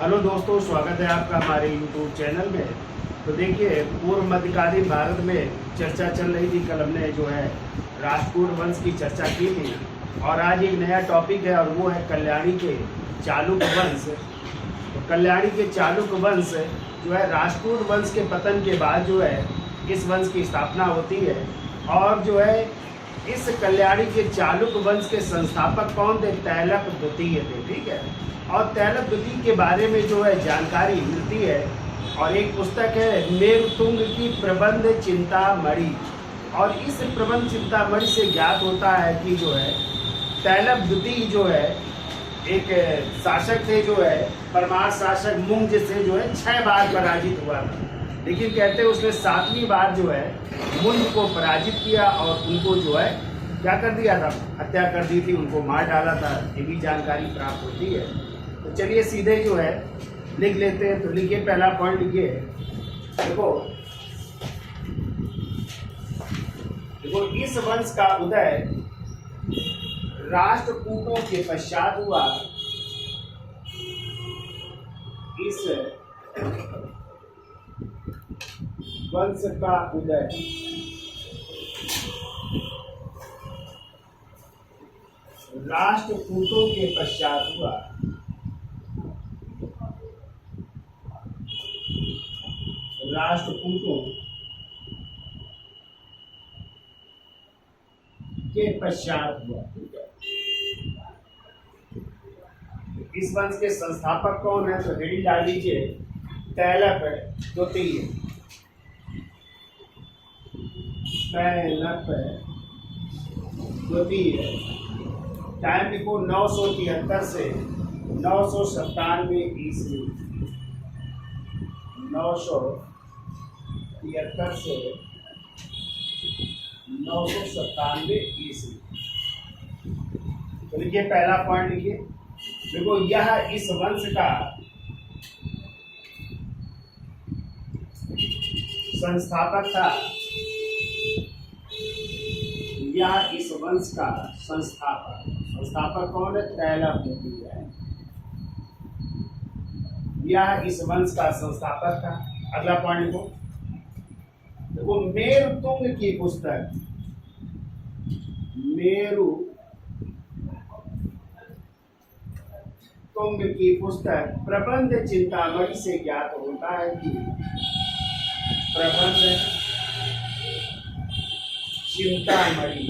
Hello दोस्तों, स्वागत है आपका हमारे यूट्यूब चैनल में। तो देखिए, पूर्व मध्यकालीन भारत में चर्चा चल रही थी। कल हमने जो है राष्ट्रकूट वंश की चर्चा की थी और आज एक नया टॉपिक है और वो है कल्याणी के चालुक्य वंश। तो कल्याणी के चालुक्य वंश जो है राष्ट्रकूट वंश के पतन के बाद जो है इस वंश की स्थापना होती है। और जो है इस कल्याणी के चालुक्य वंश के संस्थापक कौन थे? तैलप द्वितीय थे। ठीक है, और तैलप द्वितीय के बारे में जो है जानकारी मिलती है। और एक पुस्तक है मेरुतुंग की प्रबंध चिंतामणि, और इस प्रबंध चिंतामणि से ज्ञात होता है कि जो है तैलप द्वितीय जो है एक शासक थे, जो है परमार शासक मुंज से जो है 6 बार पराजित हुआ था। लेकिन कहते हैं उसने 7वीं बार जो है मुंज को पराजित किया और उनको जो है क्या कर दिया था? हत्या कर दी थी, उनको मार डाला था। ये भी जानकारी प्राप्त होती है। तो चलिए सीधे जो है लिख लेते हैं। तो लिखिए, पहला पॉइंट लिखिए। देखो इस वंश का उदय राष्ट्रकूटों के पश्चात हुआ। इस वंश का उदय राष्ट्रकूटों के पश्चात हुआ। राष्ट्रकूटों के पश्चात हुआ। इस वंश के संस्थापक कौन है? तो हेडिंग डाल लीजिए, तैलप द्वितीय। तैलप द्वितीय। टाइम लिखो 973 से 997 ईस्वी। 973 से 997 ईस्वी। तो लिखिए, पहला पॉइंट लिखिए। देखो, यह इस वंश का संस्थापक था। यह इस वंश का संस्थापक कौन है? तैलप द्वितीय है। यह इस वंश का संस्थापक था। अगला पॉइंट लिखो। देखो, मेरुतुंग की पुस्तक, मेरुतुंग की पुस्तक प्रबंध चिंतामणि से ज्ञात होता है कि प्रबंध चिंतामणि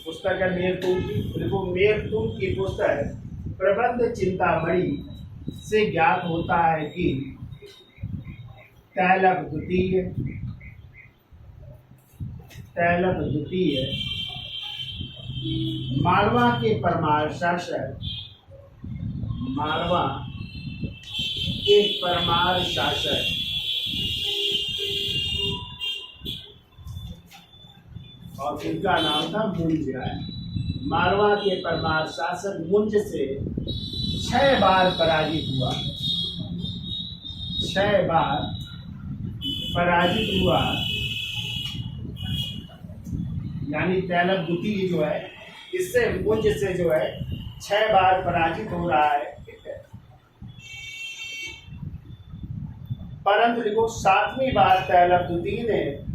पुस्तक है मेरुतुंग की। देखो, मेरुतुंग की पुस्तक प्रबंध चिंतामणि से ज्ञात होता है कि तैलप द्वितीय मालवा के परमार शासक, और उनका नाम था मुंज। मालवा के परमार शासक मुंज से 6 बार पराजित हुआ। 6 बार पराजित हुआ, यानी तैलप द्वितीय जो है इससे मुंज से जो है 6 बार पराजित हो रहा है। परंतु लिखो, 7वीं बार तैलप द्वितीय ने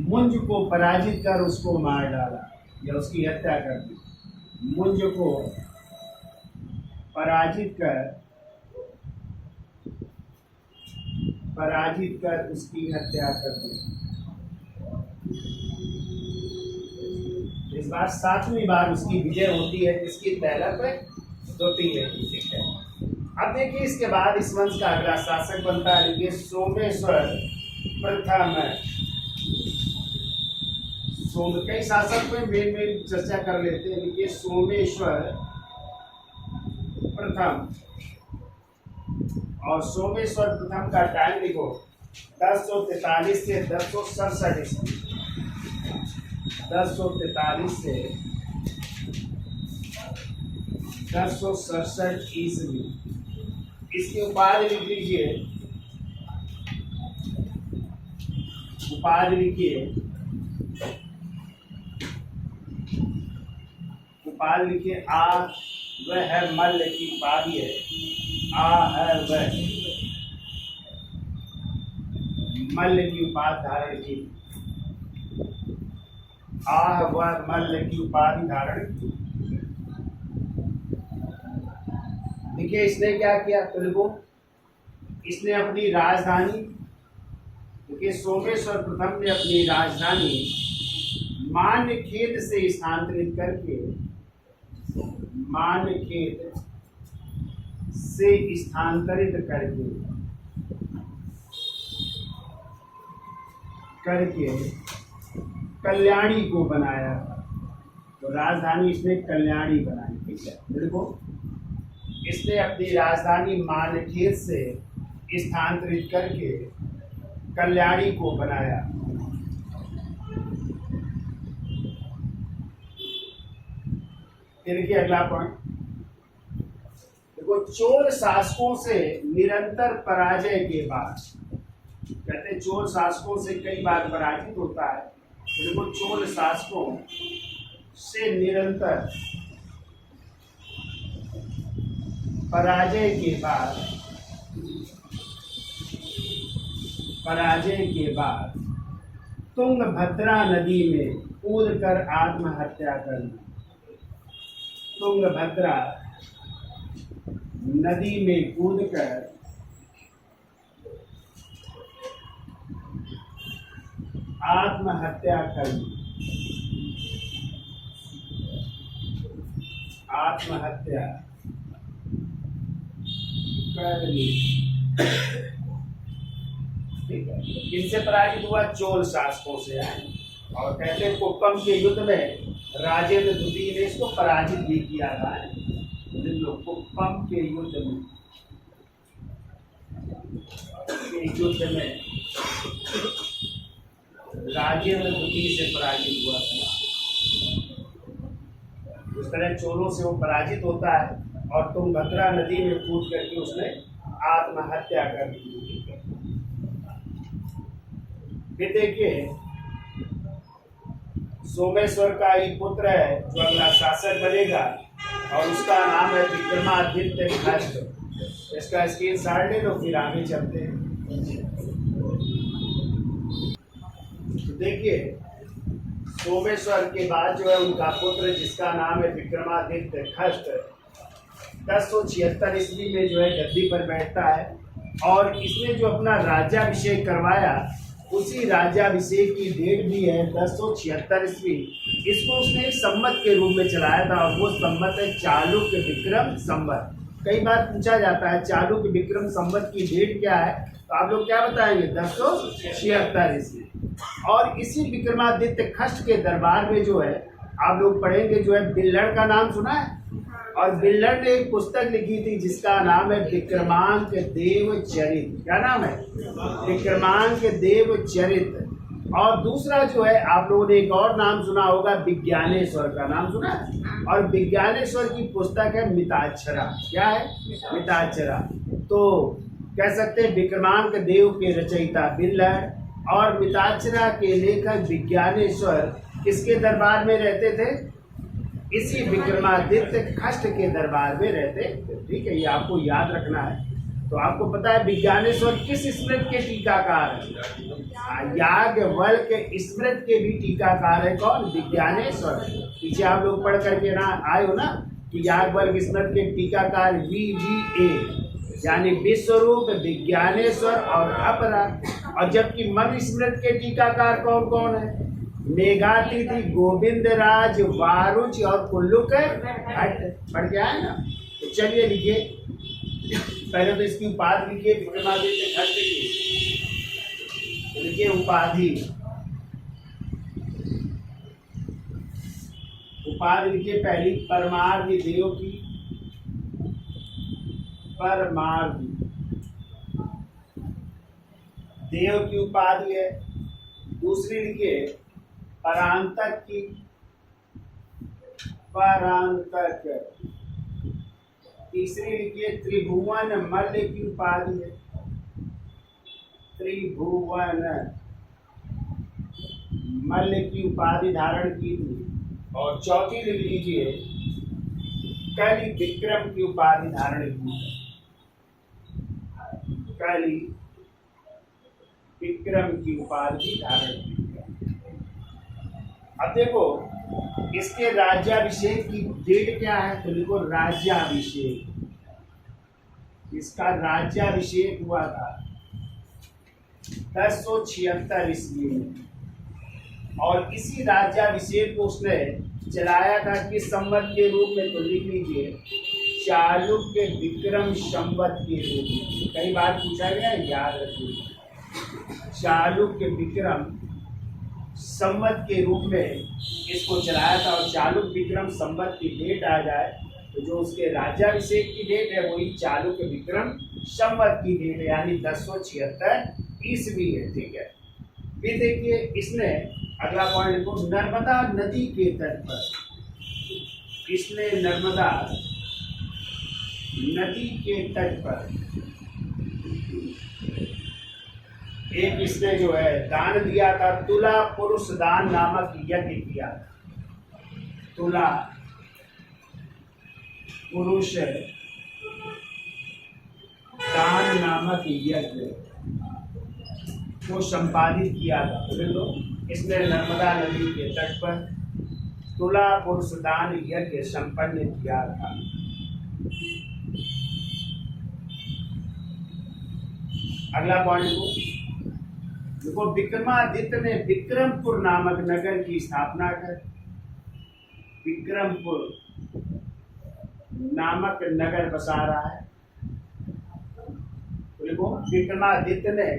मुंज को पराजित कर उसको मार डाला या उसकी हत्या कर दी। मुंज को पराजित कर उसकी हत्या कर दी। इस बार 7वीं बार उसकी विजय होती है। इसकी तैलप द्वितीय है। ठीक है, अब देखिए इसके बाद इस वंश का अगला शासक बनता है। देखिए, सोमेश्वर प्रथम। कई शासक पे मेन चर्चा कर लेते हैं। देखिए, सोमेश्वर प्रथम। और सोमेश्वर प्रथम का टाइम लिखो 1043 से 1067 ईस्वी। 1043 से 1067 ईस्वी। इसकी उपाधि लिख लीजिए उपाधि लिखिए, उपाधि लिखिए। आ वह है मल्ल की उपाधि है, आ है वह मल्ल की उपाधि धारण की, आ वह मल्ल की उपाधि धारण की। देखिए इसने क्या किया, तुमको इसने अपनी राजधानी, देखिए सोमेश्वर प्रथम ने अपनी राजधानी मान्यखेत से स्थानांतरित करके, मान्यखेत से स्थानांतरित करके कल्याणी को बनाया। तो राजधानी इसने कल्याणी बनाई, ठीक है। देखो इसने अपनी राजधानी मान्यखेत से स्थानांतरित करके कल्याणी को बनाया। फिर देखिए अगला पॉइंट, देखो चोल शासकों से निरंतर पराजय के बाद, कहते हैं चोल शासकों से कई बार पराजित होता है। तो देखो चोल शासकों से निरंतर पराजय के बाद तुंगभद्रा नदी में कूदकर आत्महत्या करना। तुंगभद्रा नदी में कूदकर आत्महत्या करनी, आत्महत्या करनी, ठीक है। किनसे पराजित हुआ? चोल शासकों से है। और कहते हैं कुप्पम के युद्ध में राजेंद्र द्वितीय ने इसको पराजित भी किया था। कुप्पम के युद्ध में राजेंद्र द्वितीय से पराजित हुआ था। उस तरह चोलों से वो पराजित होता है और तुंगभद्रा नदी में कूद करके उसने आत्महत्या कर ली। फिर देखिए सोमेश्वर का ही पुत्र है जो अगला शासक बनेगा और उसका नाम है विक्रमादित्य खष्ट। इसका स्क्रीनशॉट ले लो, फिर आगे चलते हैं। तो देखिए सोमेश्वर के बाद जो है उनका पुत्र जिसका नाम है विक्रमादित्य खष्ट 1076 ईस्वी में जो है गद्दी पर बैठता है और इसने जो अपना राज्याभिषेक करवाया उसी राज्याभिषेक की डेट भी है 1076 ईस्वी। इसको उसने एक संवत के रूप में चलाया था और वो संवत है चालुक्य विक्रम संवत। कई बार पूछा जाता है चालुक्य विक्रम संवत की डेट क्या है, तो आप लोग क्या बताएंगे? 1076 ईस्वी। और इसी विक्रमादित्य खष्ट के दरबार में जो है आप लोग पढ़ेंगे जो है बिल्लड़ का नाम सुना है, और बिल्लड़ ने एक पुस्तक लिखी थी जिसका नाम है विक्रमांक देव चरित। क्या नाम है? विक्रमांक देव चरित। और दूसरा जो है आप लोगों ने एक और नाम सुना होगा, विज्ञानेश्वर का नाम सुना है। और विज्ञानेश्वर की पुस्तक है मिताक्षरा। क्या है? मिताक्षरा। तो कह सकते हैं विक्रमांक देव के रचयिता बिल्लड़ और मिताक्षरा के लेखक विज्ञानेश्वर किसके दरबार में रहते थे? इसी विक्रमादित्य खष्ट के दरबार में रहते थे। ठीक है, ये आपको याद रखना है। तो आपको पता है विज्ञानेश्वर किस स्मृत के टीकाकार है? याज्ञवल्क्य के स्मृत के भी टीकाकार है। कौन? विज्ञानेश्वर। पीछे आप लोग पढ़ करके ना आए हो ना कि याज्ञवल्क्य स्मृत के टीकाकार VVA यानी विश्वरूप, विज्ञानेश्वर और अपरा। और जबकि मन स्मृत के टीकाकार कौन कौन है? मेघातिथि, गोविंदराज, वारुच और कुल्लुक भट्ट। पढ़ के आए ना? तो चलिए लिखिए, पहले तो इसकी उपाधि लिखिए विक्रमादित्य खष्ट की। लिखिए उपाधि, उपाधि लिखिए पहली परमार्थ देव की, परमार्थ देव की उपाधि है। दूसरी लिखिए परांतक की, परांतक। तीसरी लिखिए त्रिभुवन मल्ल की उपाधि है, त्रिभुवन मल्ल की उपाधि धारण की थी। और चौथी लिख लीजिए, कलि विक्रम की उपाधि धारण की है। कलि विक्रम की उपाधि धारण की है। अब देखो इसके राज्याभिषेक की डेट क्या है, तो लिखो राज्याभिषेक। इसका राज्याभिषेक हुआ था 1076 ईस्वी में। और इसी राज्याभिषेक को उसने चलाया था किस संवत के रूप में, तो लिख लीजिए चालुक्य विक्रम संवत के रूप में। कई बार पूछा गया, याद रखिए, चालुक्य विक्रम संवत के रूप में इसको चलाया था। और चालुक्य विक्रम संवत की डेट आ जाए तो जो उसके राज्याभिषेक की डेट है वही चालुक्य विक्रम संवत की डेट है, यानी 1076 ईस्वी है। ठीक है, फिर देखिए इसने अगला पॉइंट लिखो, नर्मदा नदी के तट पर। इसने नर्मदा नदी के तट पर एक इसने जो है दान दिया था, तुला पुरुष दान नामक यज्ञ किया। तुला पुरुष दान नामक यज्ञ को संपादित किया था। तो इसने नर्मदा नदी के तट पर तुला पुरुष दान यज्ञ संपन्न किया था। अगला पॉइंट देखो, विक्रमादित्य ने विक्रमपुर नामक नगर की स्थापना कर। विक्रमपुर नामक नगर बसा रहा है। तो देखो विक्रमादित्य ने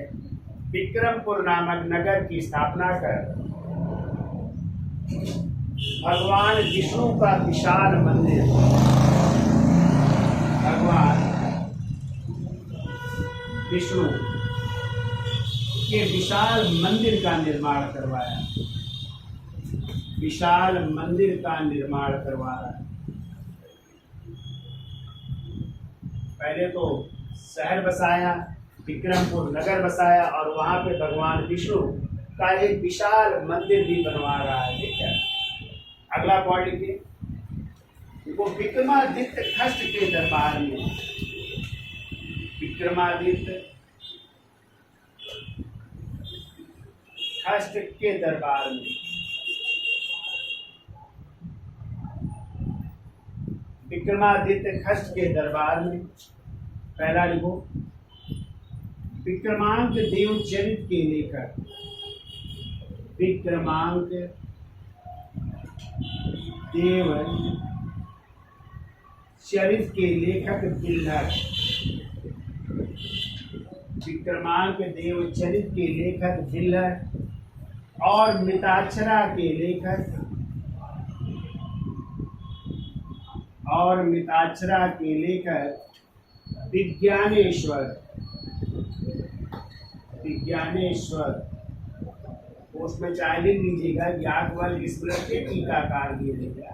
विक्रमपुर नामक नगर की स्थापना कर भगवान विष्णु का विशाल मंदिर, भगवान विष्णु के विशाल मंदिर का निर्माण करवाया। विशाल मंदिर का निर्माण करवाया। पहले तो शहर बसाया, विक्रमपुर नगर बसाया, और वहां पे भगवान विष्णु का एक विशाल मंदिर भी बनवा रहा है। ठीक है, अगला पॉइंट लिखिए, देखो विक्रमादित्य खष्ट के दरबार में। विक्रमादित्य खष्ट के दरबार में। विक्रमादित्य खष्ट के दरबार में पहला लिखो, विक्रमांक देव चरित के लेखक। विक्रमांक देव चरित के लेखक बिल्हर। विक्रमांक देव चरित के लेखक बिल्हर और मिताक्षरा के लेखक विज्ञानेश्वर। उसमें चाहे लिख लीजिएगा, याज्ञवल्क्य स्मृत के टीकाकार दिए गया।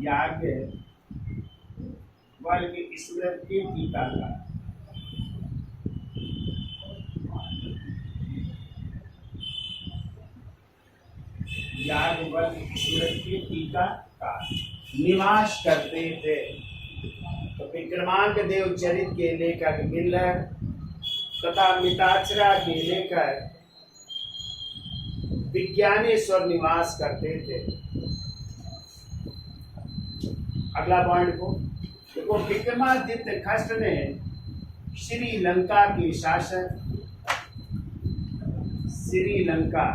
याज्ञवल्क्य स्मृत के टीकाकार। याज्ञवल्क्य स्मृत के टीकाकार निवास करते थे। तो विक्रमांक देव चरित के लेखक बिल्हर तथा मिताक्षरा के लेखक विज्ञानेश्वर निवास करते थे। अगला पॉइंट को देखो, विक्रमादित्य खष्ट ने श्रीलंका के शासक, श्रीलंका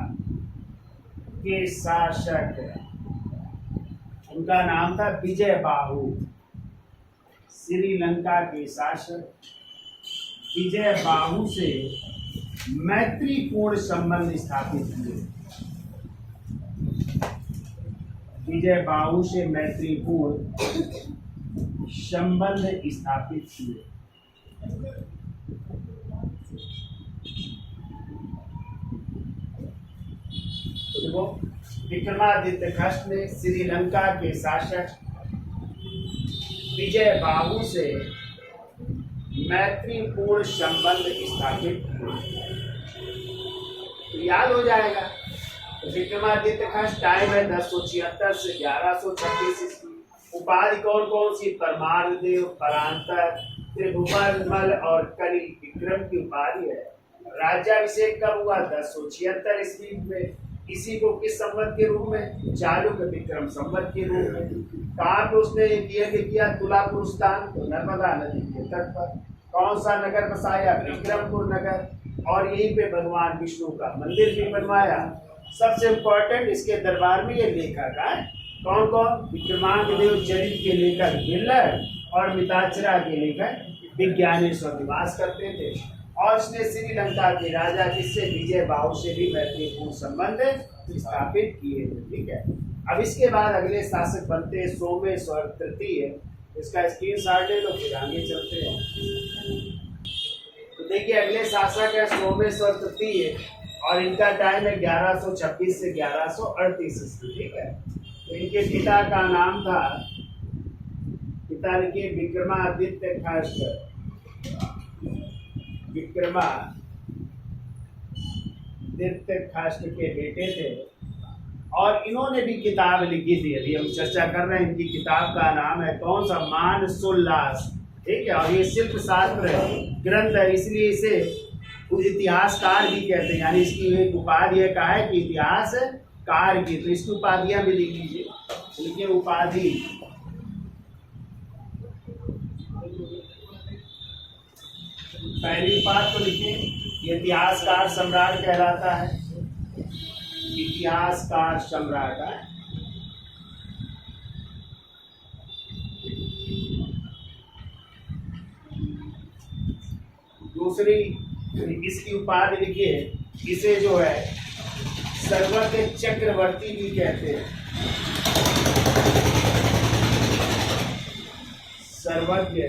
के शासक, उनका नाम था विजय बाहु। श्रीलंका के शासक विजय बाहु से मैत्रीपूर्ण संबंध स्थापित किए। विजय बाहु से मैत्रीपूर्ण संबंध स्थापित किए। देखो विक्रमादित्य खष्ट ने श्रीलंका के शासक विजय बाहु से मैत्रीपूर्ण संबंध स्थापित किए। तो याद हो जाएगा, विक्रमादित्य का टाइम है 1076 से 1126 ईस्वी। उपाधि कौन कौन सी? परमार्देव, परांतर, त्रिभुवन और कली विक्रम की उपाधि है। राज्याभिषेक कब हुआ? 1076 ईस्वी में। इसी को किस संवत के रूप में? चालुक्य विक्रम संवत के रूप में। कहाँ पे उसने यज्ञ किया? तुलापुर स्थान, तो नर्मदा नदी के तट पर। कौन सा नगर बसाया? विक्रमपुर नगर। और यहीं पे भगवान विष्णु का मंदिर भी बनवाया। सबसे इम्पोर्टेंट, इसके दरबार में ये लेखक है कौन कौन? विक्रमांगदेव चरित के लेखक बिल्लर और मिताक्षरा के लेखक विज्ञानेश्वर निवास करते थे। और इसने श्रीलंका के राजा किससे? विजय बाहु से भी मैत्रीपूर्ण संबंध स्थापित किए थे। ठीक है, अब इसके बाद अगले शासक बनते हैं सोमेश्वर तृतीय। इसका स्क्रीनशॉट ले लो, फिर आगे चलते हैं। तो देखिए अगले शासक है सोमेश्वर तृतीय और इनका टाइम है 1126 से 1138 ईस्वी। ठीक है, तो इनके पिता का नाम था, पिता लिखिए विक्रमादित्य खासकर, विक्रमादित्य खास्ट के बेटे थे। और इन्होंने भी किताब लिखी थी, अभी हम चर्चा कर रहे हैं। इनकी किताब का नाम है कौन सा? मानसोल्लास। ठीक है, और ये शिल्प शास्त्र ग्रंथ है, इसलिए इसे इतिहासकार भी कहते हैं। यानी इसकी एक उपाधि है, कहा है कि इतिहास कार की। तो इसकी उपाधियां भी लिख लीजिए। लिखिए उपाधि, पहली बात तो लिखिए इतिहासकार सम्राट कहलाता है। इतिहासकार सम्राट है। दूसरी इसकी उपाधि लिखिए, इसे जो है सर्वज्ञ चक्रवर्ती भी कहते हैं। सर्वज्ञ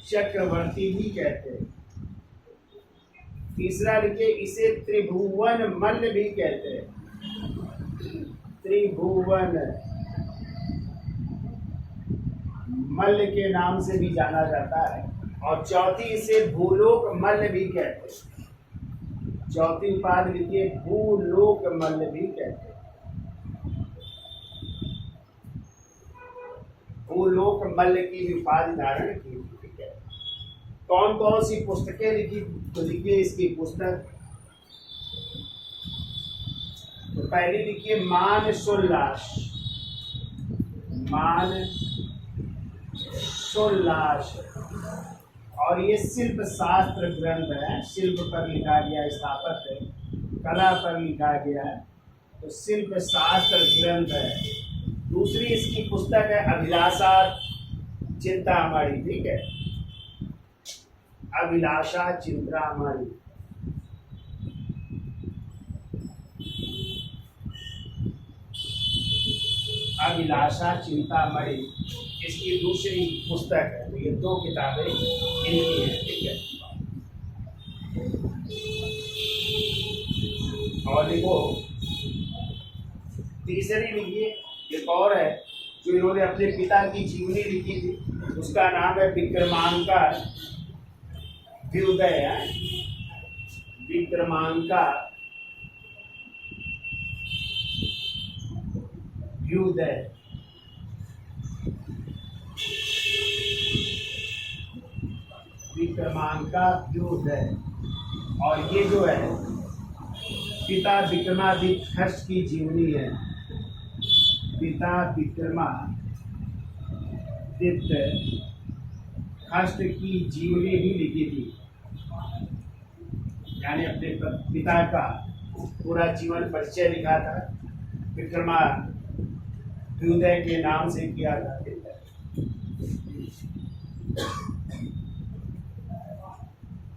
चक्रवर्ती भी कहते हैं। तीसरा लिखिए, इसे त्रिभुवन मल्ल भी कहते हैं। त्रिभुवन मल्ल के नाम से भी जाना जाता है। और चौथी, इसे भूलोक मल्ल भी कहते हैं। चौथी उपाधि लिखिए, भूलोक मल्ल भी कहते हैं। भूलोक मल्ल की भी उपाधि धारण की। ठीक है, कौन कौन सी पुस्तकें लिखी? तो लिखिए इसकी पुस्तक, तो पहली लिखिए मानसोल्लास। मानसोल्लास, और ये शिल्प शास्त्र ग्रंथ है। शिल्प पर लिखा गया, स्थापत्य कला पर लिखा गया है, तो शिल्प शास्त्र ग्रंथ है। दूसरी इसकी पुस्तक है अभिलाषा चिंतामणि। ठीक है, अभिलाषा चिंतामणि। अभिलाषा चिंतामणि इसकी दूसरी पुस्तक है। तो ये दो किताबें इनकी हैं। ठीक है, और लिखो तीसरी लिखिए, एक और है जो इन्होंने अपने पिता की जीवनी लिखी थी, उसका नाम है विक्रमांका व्युदय। विक्रमांका व्युदय। विक्रमांका व्युदय, और ये जो है पिता विक्रमादित्य की जीवनी है। पिता विक्रमादित्य की जीवनी भी लिखी थी, यानी अपने पिता का पूरा जीवन परिचय लिखा था, विक्रमादित्य के नाम से किया था।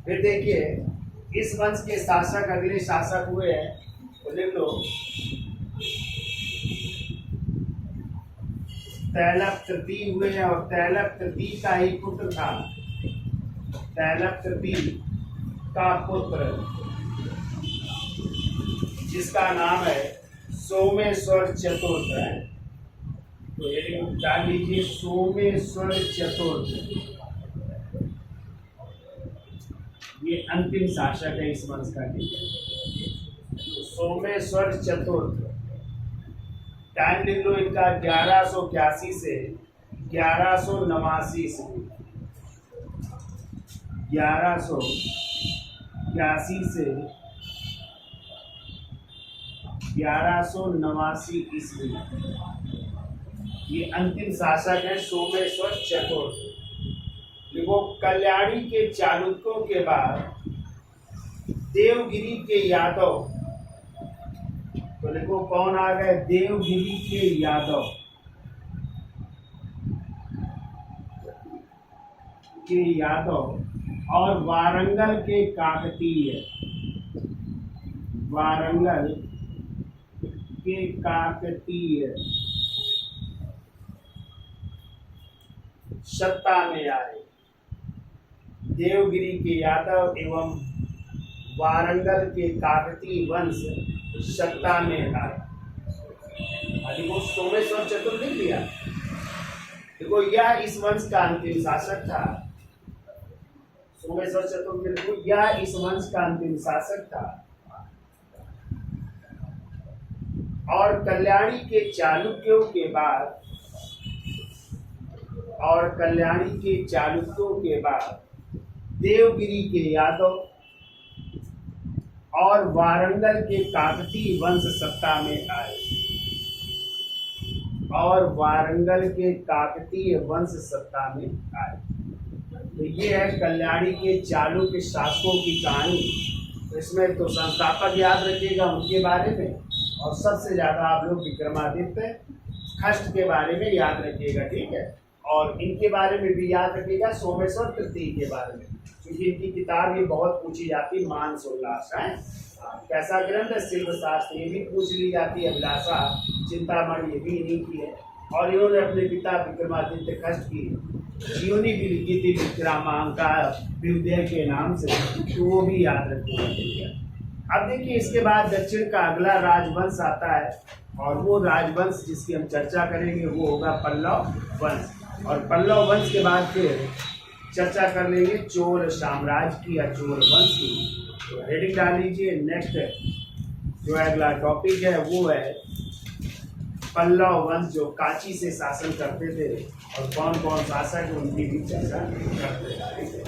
फिर देखिए इस वंश के शासक, अगले शासक हुए हैं, तो लिख लो तैलप तृतीय हुए हैं। और तैलप तृतीय का ही पुत्र था, तैलप तृतीय का पुत्र जिसका नाम है सोमेश्वर चतुर्थ है। तो ये जान लीजिए सोमेश्वर चतुर्थ, ये अंतिम शासक है इस वंश का। सोमेश्वर चतुर्थ। टाइम लिख लो इनका 1181 से 1189 ईस्वी। 1181 से 1189 ईस्वी। ये अंतिम शासक है सोमेश्वर चतुर्थ। देखो, कल्याणी के चालुक्यों के बाद देवगिरी के यादव, तो देखो कौन आ गए, देवगिरी के यादव और वारंगल के काकतीय, वारंगल के काकतीय सत्ता में आए। देवगिरी के यादव एवं वारंगल के काकतीय वंश सत्ता में आए। देखो सोमेश्वर चतुर्थ लिख लिया। देखो यह इस वंश का अंतिम शासक था। सोमेश्वर चतुर्थ देखो यह इस वंश का अंतिम शासक था और कल्याणी के चालुक्यों के बाद देवगिरी के यादव और वारंगल के काकतीय वंश सत्ता में आए। तो ये है कल्याणी के चालुक्य शासकों की कहानी। तो इसमें तो संस्थापक याद रखिएगा उनके बारे में, और सबसे ज्यादा आप लोग विक्रमादित्य खष्ट के बारे में याद रखिएगा, ठीक है। और इनके बारे में भी याद रखिएगा, सोमेश्वर तृतीय के बारे में, क्योंकि इनकी किताब ये बहुत पूछी जाती, मानस उल्लास है। कैसा ग्रंथ है, शिल्प शास्त्र, ये भी पूछ ली जाती है। अभिलाषा चिंतामणि ये भी इन्हीं की है। और इन्होंने अपने पिता विक्रमादित्य खष्ट की जीवनी भी लिखी थी, विक्रमांका विद्या के नाम से, तो वो भी याद रखिएगा। अब देखिए इसके बाद दक्षिण का अगला राजवंश आता है, और वो राजवंश जिसकी हम चर्चा करेंगे वो होगा पल्लव वंश। और पल्लव वंश के बाद फिर चर्चा कर लेंगे चोल साम्राज्य की या चोल वंश की। तो हेडिंग डाल लीजिए। नेक्स्ट जो अगला टॉपिक है वो है पल्लव वंश, जो कांची से शासन करते थे, और कौन कौन शासक उनकी भी चर्चा करते हैं।